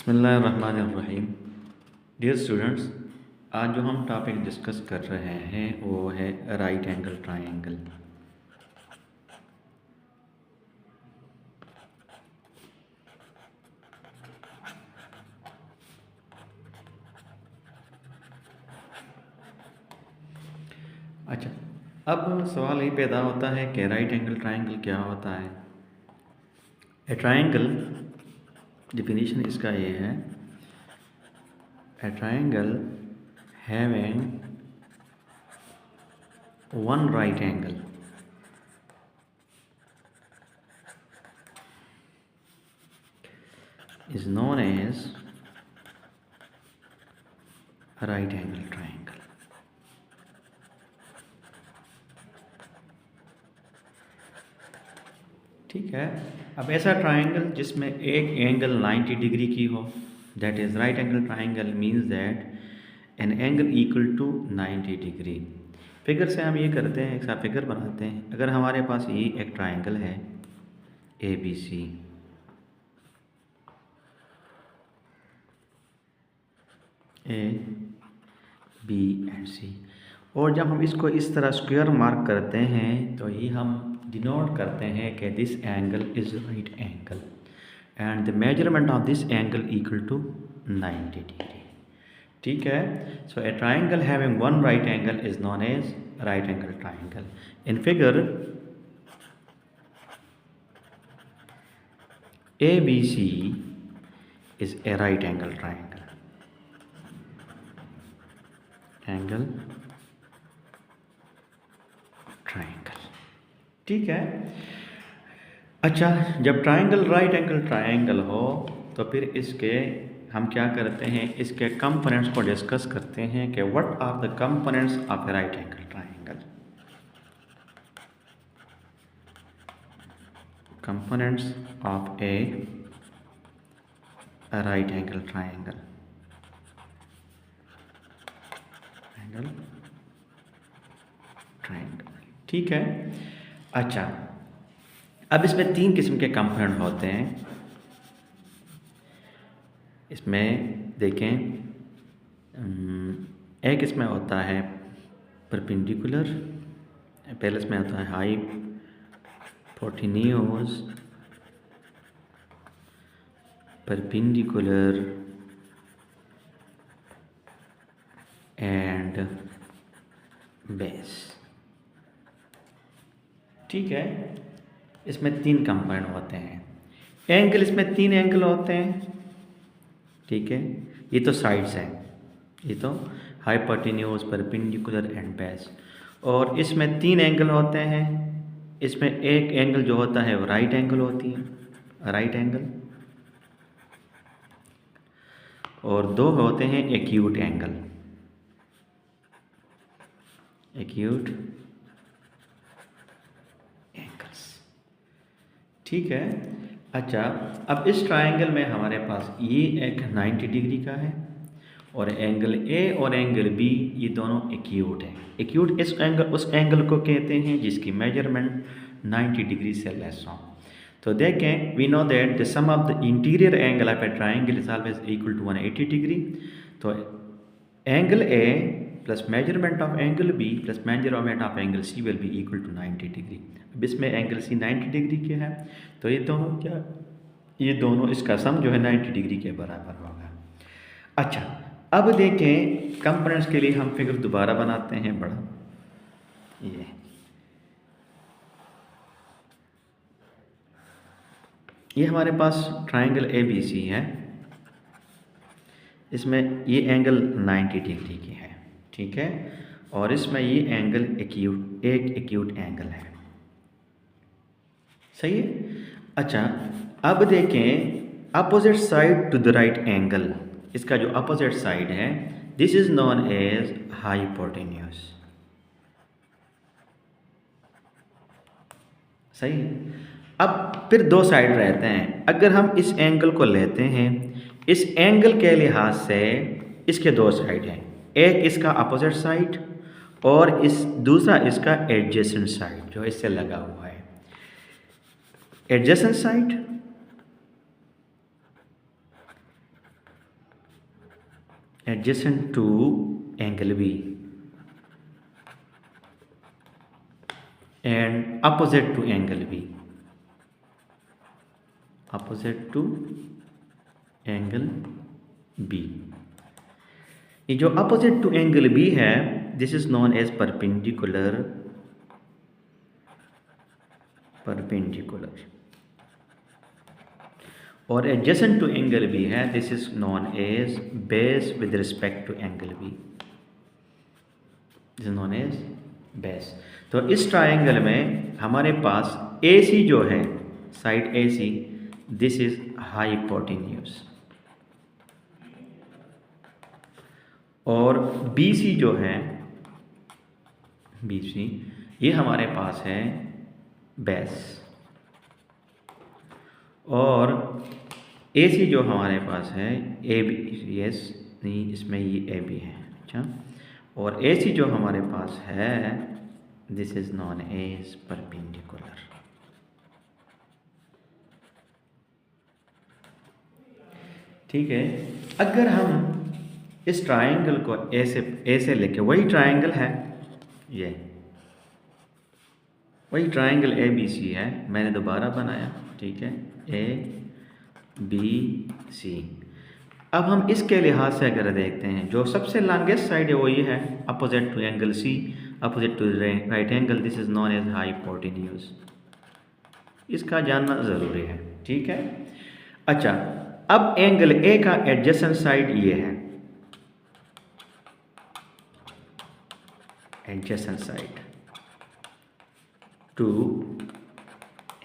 बिस्मिल्लाहिर्रहमानिर्रहीम। Dear students, आज जो हम टॉपिक डिस्कस कर रहे हैं वो है राइट एंगल ट्रायंगल। अच्छा, अब सवाल ये पैदा होता है कि राइट एंगल ट्रायंगल क्या होता है। ए ट्रायंगल, डिफिनीशन इसका ये है, ए triangle having one right angle is known as right angle triangle। ठीक है। अब ऐसा ट्रायंगल जिसमें एक एंगल 90 डिग्री की हो, that is right angle triangle means that an angle equal to 90 degree. Figure से हम ये करते हैं, एक सा फिगर बनाते हैं। अगर हमारे पास ये एक ट्रायंगल है A B C, A B and C, और जब हम इसको इस तरह स्क्वायर मार्क करते हैं तो ये हम डिनोट करते हैं कि this angle is right angle and the measurement of this angle equal to 90 degree. ठीक है। So a triangle having one right angle is known as right angle triangle. In figure A B C is a right angle triangle. Angle triangle, ठीक है। अच्छा, जब triangle right angle triangle हो तो फिर इसके हम क्या करते हैं, इसके कंपोनेंट्स को डिस्कस करते हैं कि what are the components of a right angle triangle. Components of a right angle triangle. Angle triangle, ठीक है। अच्छा, अब इसमें तीन किस्म के कंपोनेंट होते हैं। इसमें देखें, एक इसमें होता है परपेंडिकुलर, पहले इसमें होता है हाइपोटेन्यूज, परपेंडिकुलर एंड बेस। ठीक है। इसमें तीन कंपोनेंट होते हैं। एंगल, इसमें तीन एंगल होते हैं। ठीक है। ये तो साइड्स हैं, ये तो हाइपोटेन्यूज, परपेंडिकुलर एंड बेस। और इसमें तीन एंगल होते हैं। इसमें एक एंगल जो होता है वो राइट एंगल होती है, राइट एंगल, और दो होते हैं एक्यूट एंगल, एक्यूट एंगल्स। ठीक है। अच्छा, अब इस ट्रायंगल में हमारे पास ये एक 90 डिग्री का है और एंगल ए और एंगल बी ये दोनों एक्यूट हैं। एक्यूट इस एंगल, उस एंगल को कहते हैं जिसकी मेजरमेंट 90 डिग्री से लेस हो। तो देखें, we know that the sum of the interior angle of a triangle is always equal to 180 degree. तो angle A plus measurement of angle B plus measurement of angle C will be equal to 90 degree. अब इसमें angle C 90 degree के है, तो ये दोनों क्या, ये दोनों इसका सम जो है 90 डिग्री के बराबर होगा। अच्छा, अब देखें कंपोनेंट्स के लिए हम फिगर दोबारा बनाते हैं बड़ा। ये हमारे पास ट्रायंगल ए बी सी है। इसमें ये एंगल 90 डिग्री की है, ठीक है। और इसमें ये एंगल एक्यूट, एक एक्यूट एंगल है, सही है। अच्छा, अब देखें opposite side to the right angle, इसका जो अपोजिट साइड है this is known as hypotenuse, सही है। अब फिर दो साइड रहते हैं। अगर हम इस एंगल को लेते हैं, इस एंगल के लिहाज से इसके दो साइड हैं, एक इसका अपोजिट साइड और इस दूसरा इसका एडजेसेंट साइड जो इससे लगा हुआ है। Adjacent side adjacent to angle B and opposite to angle B, opposite to angle B. ये जो opposite to angle B है, this is known as perpendicular, और adjacent to angle B है, this is known as base with respect to angle B, this is known as base. तो इस triangle में हमारे पास AC जो है, side AC, this is hypotenuse, और BC जो है, BC ये हमारे पास है बेस, और AC जो हमारे पास है AB, यस नहीं इसमें ये AB है, अच्छा, और AC जो हमारे पास है this is known as perpendicular. ठीक है, अगर हम इस ट्रायंगल को ऐसे लेके, वही ट्रायंगल है ये, वही ट्रायंगल ABC है, मैंने दोबारा बनाया, ठीक है, ABC। अब हम इसके लिहाज से अगर देखते हैं, जो सबसे लॉन्गेस्ट साइड है वो ये है, opposite to angle C, opposite to right angle, this is known as hypotenuse. इसका जानना ज़रूरी है, ठीक है। अच्छा, अब एंगल A का एडजेसेंट साइड ये है, adjacent side to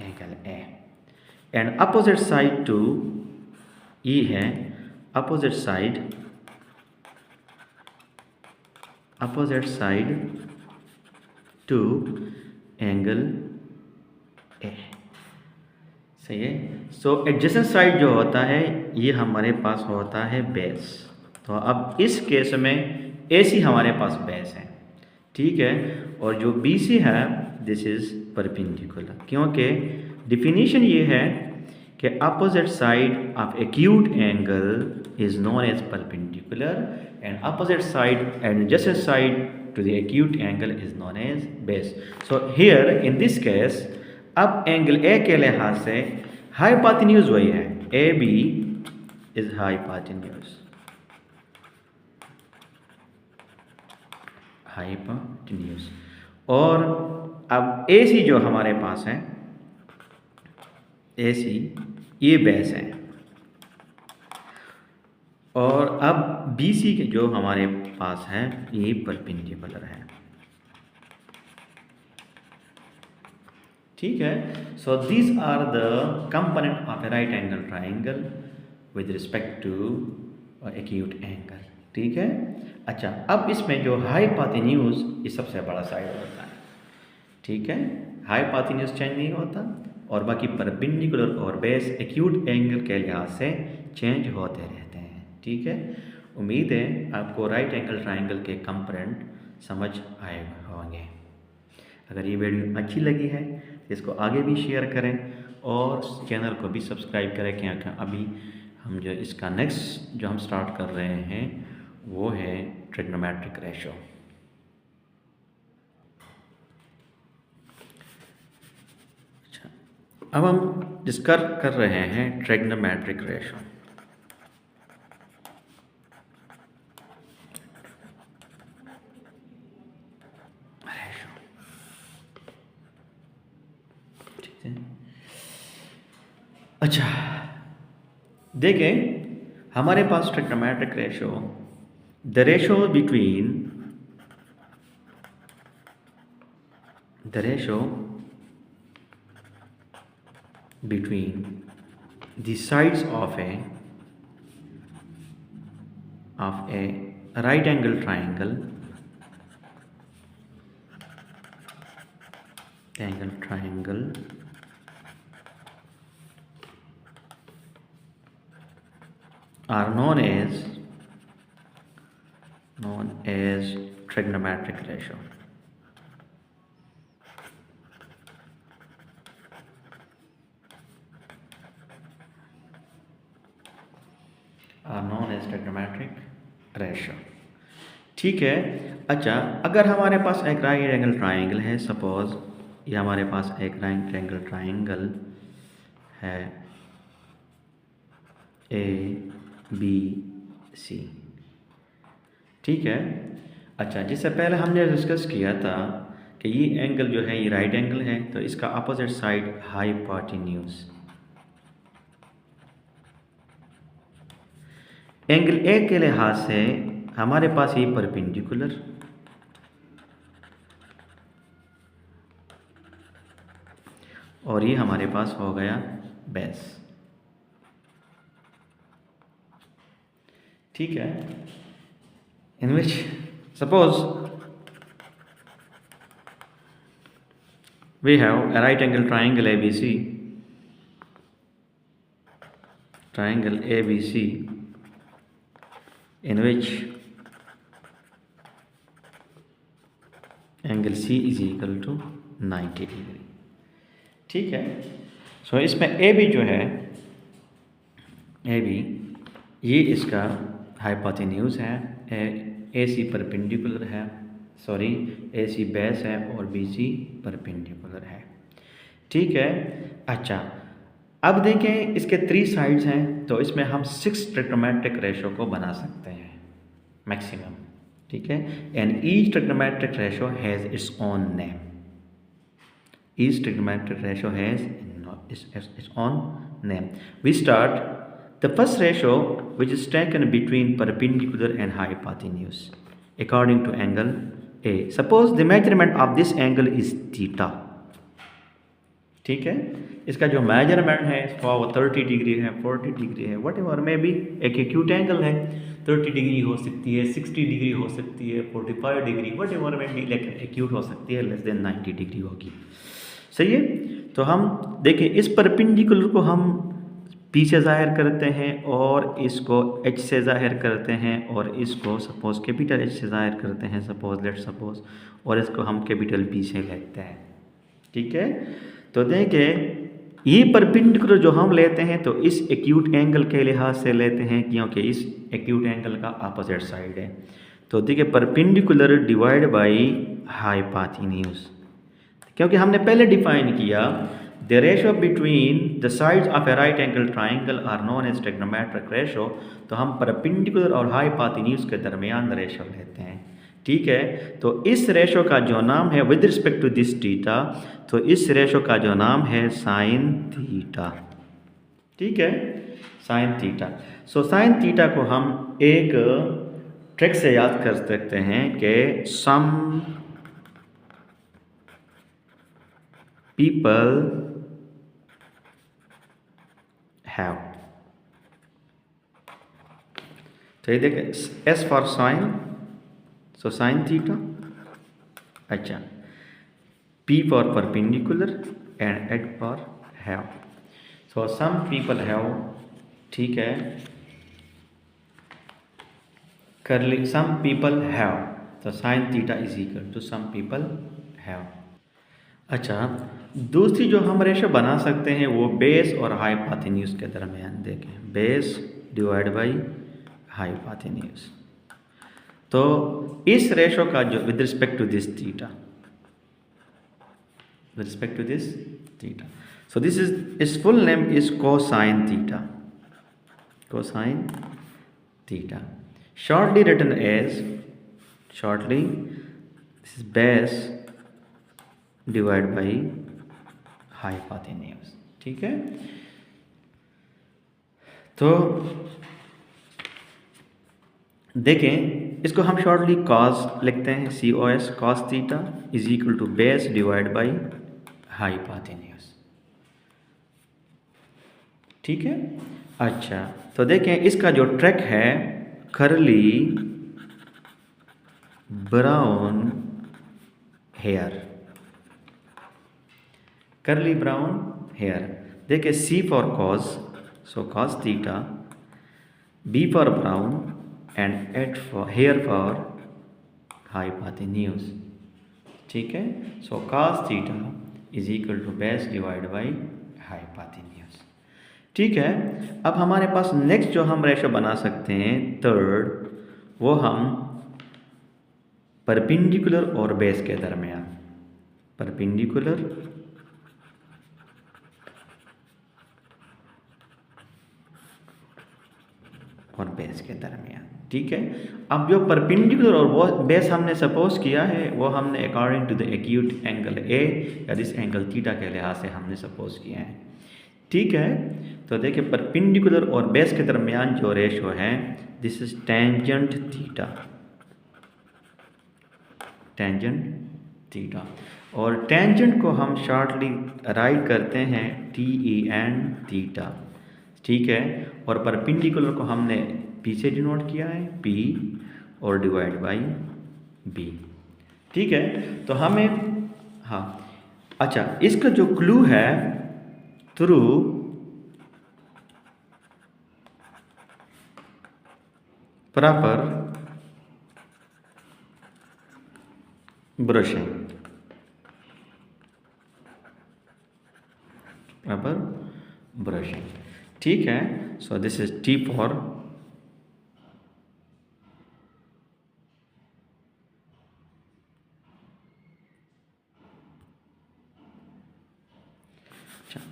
angle A, and opposite side to E है, opposite side to angle A, सही है। सो एडजेसेंट साइड जो होता है ये हमारे पास होता है बेस, तो अब इस केस में AC हमारे पास बेस है, ठीक है, और जो BC है दिस इज परपेंडिकुलर, क्योंकि डिफिनीशन ये है कि opposite side of acute angle is known as perpendicular and opposite side and adjacent side to the acute angle is known as base. So here in this case, अब angle A के लिहाज से hypotenuse वही है, AB is hypotenuse, और अब AC जो हमारे पास है, AC ये बेस है, और अब BC के जो हमारे पास है ये परपेंडिकुलर है, ठीक है। So these are the component of a right angle triangle with respect to acute angle, ठीक है। अच्छा, अब इसमें जो हाइपोटेन्यूज ये सबसे बड़ा साइड होता है, ठीक है, हाइपोटेन्यूज चेंज नहीं होता, और बाकी परपेंडिकुलर और बेस एक्यूट एंगल के लिहाज से चेंज होते रहते हैं, ठीक है। उम्मीद है आपको राइट एंगल ट्राइंगल के कंपोनेंट समझ आए होंगे। अगर ये वीडियो अच्छी लगी है तो इसको आगे भी शेयर करें और चैनल को भी सब्सक्राइब करें, क्योंकि अभी हम जो इसका नेक्स्ट जो हम स्टार्ट कर रहे हैं वो है ट्रिग्नोमेट्रिक रेशो। अच्छा, अब हम डिस्कस कर रहे हैं ट्रिग्नोमेट्रिक रेशो। अच्छा, देखें हमारे पास trigonometric ratio, the ratio between the sides of a right angle triangle are known as trigonometric ratio. Are known as trigonometric ratio. ठीक है। अच्छा, अगर हमारे पास एक राइट एंगल ट्राइंगल है, सपोज ये हमारे पास एक राइट एंगल ट्राइंगल है ABC, ठीक है। अच्छा, जिससे पहले हमने डिस्कस किया था कि ये एंगल जो है ये राइट एंगल है, तो इसका opposite side hypotenuse. Angle A के लिहाज से हमारे पास ये परपेंडिकुलर और ये हमारे पास हो गया बेस, ठीक है। In which suppose we have a right angle triangle ABC, in which angle C is equal to 90 degree, ठीक है। सो इसमें AB जो है, AB ये इसका हाइपोटेन्यूज है, AC परपेंडिकुलर है, सॉरी AC बेस है और BC परपेंडिकुलर है, ठीक है। अच्छा, अब देखें इसके 3 साइड्स हैं, तो इसमें हम 6 ट्रिग्नोमेट्रिक रेशो को बना सकते हैं मैक्सिमम, ठीक है। And each trigonometric ratio has its own name, each trigonometric ratio has its own name. We start the first ratio, which is taken between perpendicular and hypotenuse according to angle A. Suppose the measurement of this angle is theta, ठीक है। इसका जो measurement है इसका वो 30 degree है, 40 degree है, what ever may be. एक एक्यूट एंगल है, 30 डिग्री हो सकती है, 60 डिग्री हो सकती है, 45 degree, what ever may be, लेकिन एक्यूट हो सकती है लेस देन 90 डिग्री होगी, सही है। तो हम देखें इस परपेंडिकुलर को हम P से ज़ाहिर करते हैं और इसको H से ज़ाहिर करते हैं और इसको सपोज कैपिटल H से ज़ाहिर करते हैं, सपोज लेट सपोज, और इसको हम कैपिटल B से लेते हैं, ठीक है। तो देखें ये परपेंडिकुलर जो हम लेते हैं तो इस एक्यूट एंगल के लिहाज से लेते हैं, क्योंकि इस एक्यूट एंगल का अपोजिट साइड है। तो देखिए परपेंडिकुलर डिवाइड बाय हाइपोटेन्यूज, क्योंकि हमने पहले डिफाइन किया the ratio between the sides of a right angle triangle are known as trigonometric ratio, तो हम परपेंडिकुलर और हाइपोटेन्यूज के दरमियान रेशो लेते हैं, ठीक है। तो इस रेशो का जो नाम है with respect to this theta, तो इस रेशो का जो नाम है साइन थीटा, ठीक है, साइन थीटा। सो साइन थीटा को हम एक ट्रिक से याद कर सकते हैं कि सम पीपल हैव, तो ये देखें S for sine, so sine theta. अच्छा, P for perpendicular and H for have. So some people have, ठीक है, curly some people have, तो sin theta is equal to some people have। अच्छा, दूसरी जो हम रेशो बना सकते हैं वो बेस और हाइपोटेन्यूज के दरमियान, देखें बेस डिवाइड बाई हाइपोटेन्यूज। तो इस रेशो का जो with respect to this theta, with respect to this theta, so this is its full name is cosine theta, cosine theta, shortly written as, shortly this is base divided by hypotenuse, ठीक है। तो देखें इसको हम shortly cos लिखते हैं, COS cos theta is equal to base divide by hypotenuse, ठीक है। अच्छा, तो देखें इसका जो ट्रैक है curly brown hair, curly brown hair. देखिए C for cos, so cos theta, B for brown and H for hair for hypotenuse, ठीक है। So cos theta is equal to base divide by hypotenuse, ठीक है। अब हमारे पास next जो हम ratio बना सकते हैं थर्ड, वो हम परपेंडिकुलर और बेस के दरमियान, परपेंडिकुलर और बेस के दरमियान। ठीक है, अब जो परपेंडिकुलर और बेस हमने सपोज किया है वो हमने according to the acute angle A या दिस एंगल थीटा के लिहाज से हमने सपोज किया है। ठीक है, तो देखिए परपेंडिकुलर और बेस के दरमियान जो रेशो है this is tangent theta, tangent theta, और टेंजेंट को हम शॉर्टली राइट करते हैं TEN थीटा। ठीक है, और परपेंडिकुलर को हमने P से डिनोट किया है P और डिवाइड बाई B। ठीक है, तो हमें हाँ अच्छा इसका जो क्लू है through proper brushing, proper brushing. ठीक है, so this is T for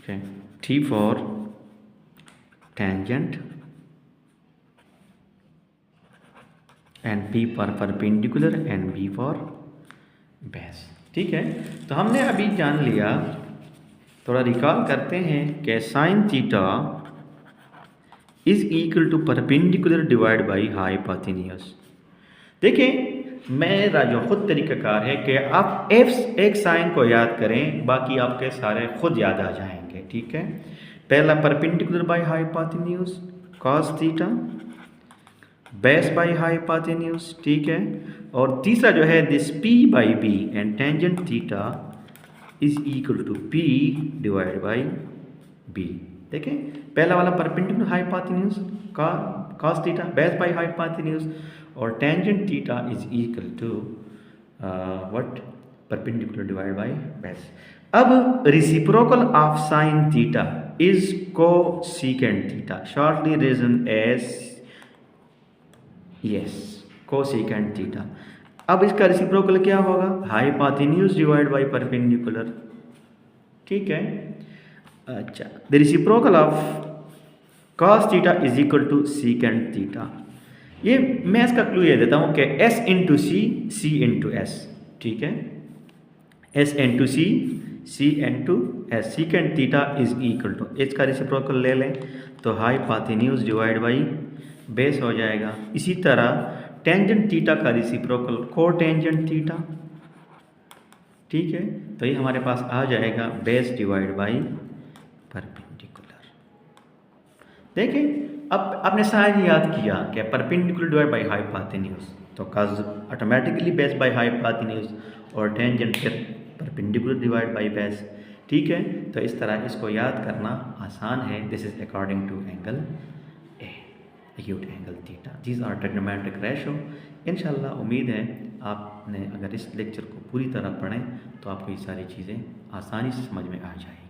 okay, T for tangent and P for perpendicular and B for base। ठीक है, तो हमने अभी जान लिया, थोड़ा रिकॉल करते हैं कि sine theta is equal to perpendicular divide by hypotenuse. देखिए मेरा जो खुद तरीक़ाकार है कि आप एक साइन को याद करें, बाकी आपके सारे खुद याद आ जाएंगे। ठीक है, पहला perpendicular by hypotenuse cos theta, base by hypotenuse. ठीक है, और तीसरा जो है this P by B and tangent theta is equal to P divide by B। देखें पहला वाला परपेंडिकुलर हाइपोटेन्यूज का cos theta, base by hypotenuse, और tangent theta is equal to what, perpendicular divide by base. अब reciprocal of sine theta is cosecant theta, shortly written as yes cosecant theta. अब इसका reciprocal क्या होगा, hypotenuse divide by perpendicular. ठीक है, अच्छा the reciprocal of cos theta is equal to secant theta. ये मैं इसका क्लू ये देता हूँ कि S into C, C into S. ठीक है, S into C, C into S, secant theta is equal to, इसका रेसिप्रोकल ले लें तो हाइपोटेन्यूज डिवाइड बाई बेस हो जाएगा। इसी तरह टेंजेंट थीटा का रेसिप्रोकल कोटेंजेंट थीटा। ठीक है, तो ये हमारे पास आ जाएगा बेस डिवाइड बाई परपेंडिकुलर। देखिए अब आपने साइन याद किया कि परपेंडिकुलर डिवाइड बाई हाइपोटेन्यूज, तो cos automatically base by hypotenuse, और टेंजेंट फिर परपेंडिकुलर डिवाइड बाई बेस। ठीक है, तो इस तरह इसको याद करना आसान है। This is according to angle A, acute angle theta. These are trigonometric ratio. इंशाल्लाह उम्मीद है आपने अगर इस लेक्चर को पूरी तरह पढ़ें तो आपको ये सारी चीज़ें आसानी से समझ में आ जाए।